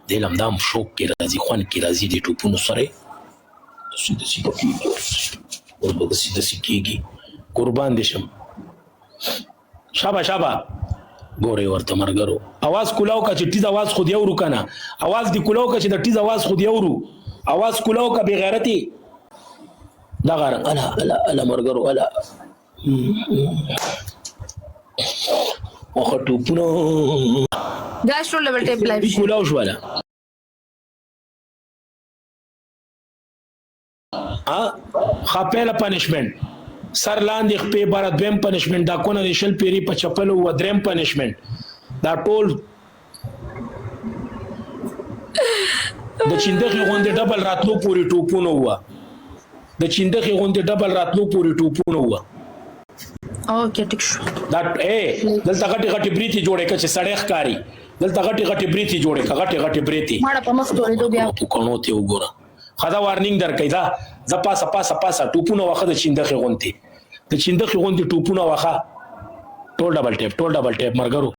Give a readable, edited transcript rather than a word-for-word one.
دلم دام شوق کې راځي خوان کې راځي د ټوپونو سره دسې کېږي ورته دسې کېږي قربان دې شم شابه شابه ګورې ورته مرګرو اواز کولاو که چې ټیز اواز خو دې اورو که نه اواز دې کولاو که چې د ټیز اواز خو دې اورو اواز کولاو که بې غیرتې دغه رنګ اله اله اله مرګرو اله واخه ټوپونه گاسترو لیول ټیپ لایف کولاو شواله خپله پنشمنت سر لاندې خپې باره دویم پنشمنت دا کونه د شل پیري په چپلو و دریم پنشمنت دا ټول د چیندخې غوندې ډبل راتلو پورې ټوپونه وه د چیندخې غوندې ډبل راتلو پورې ټوپونه وه اوکې ټیک شو دا دلته غټې غټې بریتې جوړې که چې سړی ښکاري دلته غټې غټې بریتې جوړې که غټې غټې بریتې ماړه په مخ تورېدو بیا کڼو ته وګوره خدا وارنینګ درکوي دا زه پاسه پاسه پاسه ټوپونه واخه د چیندخې غوندې ټوپونه واخه ټول ډبل ټیپ مرګرو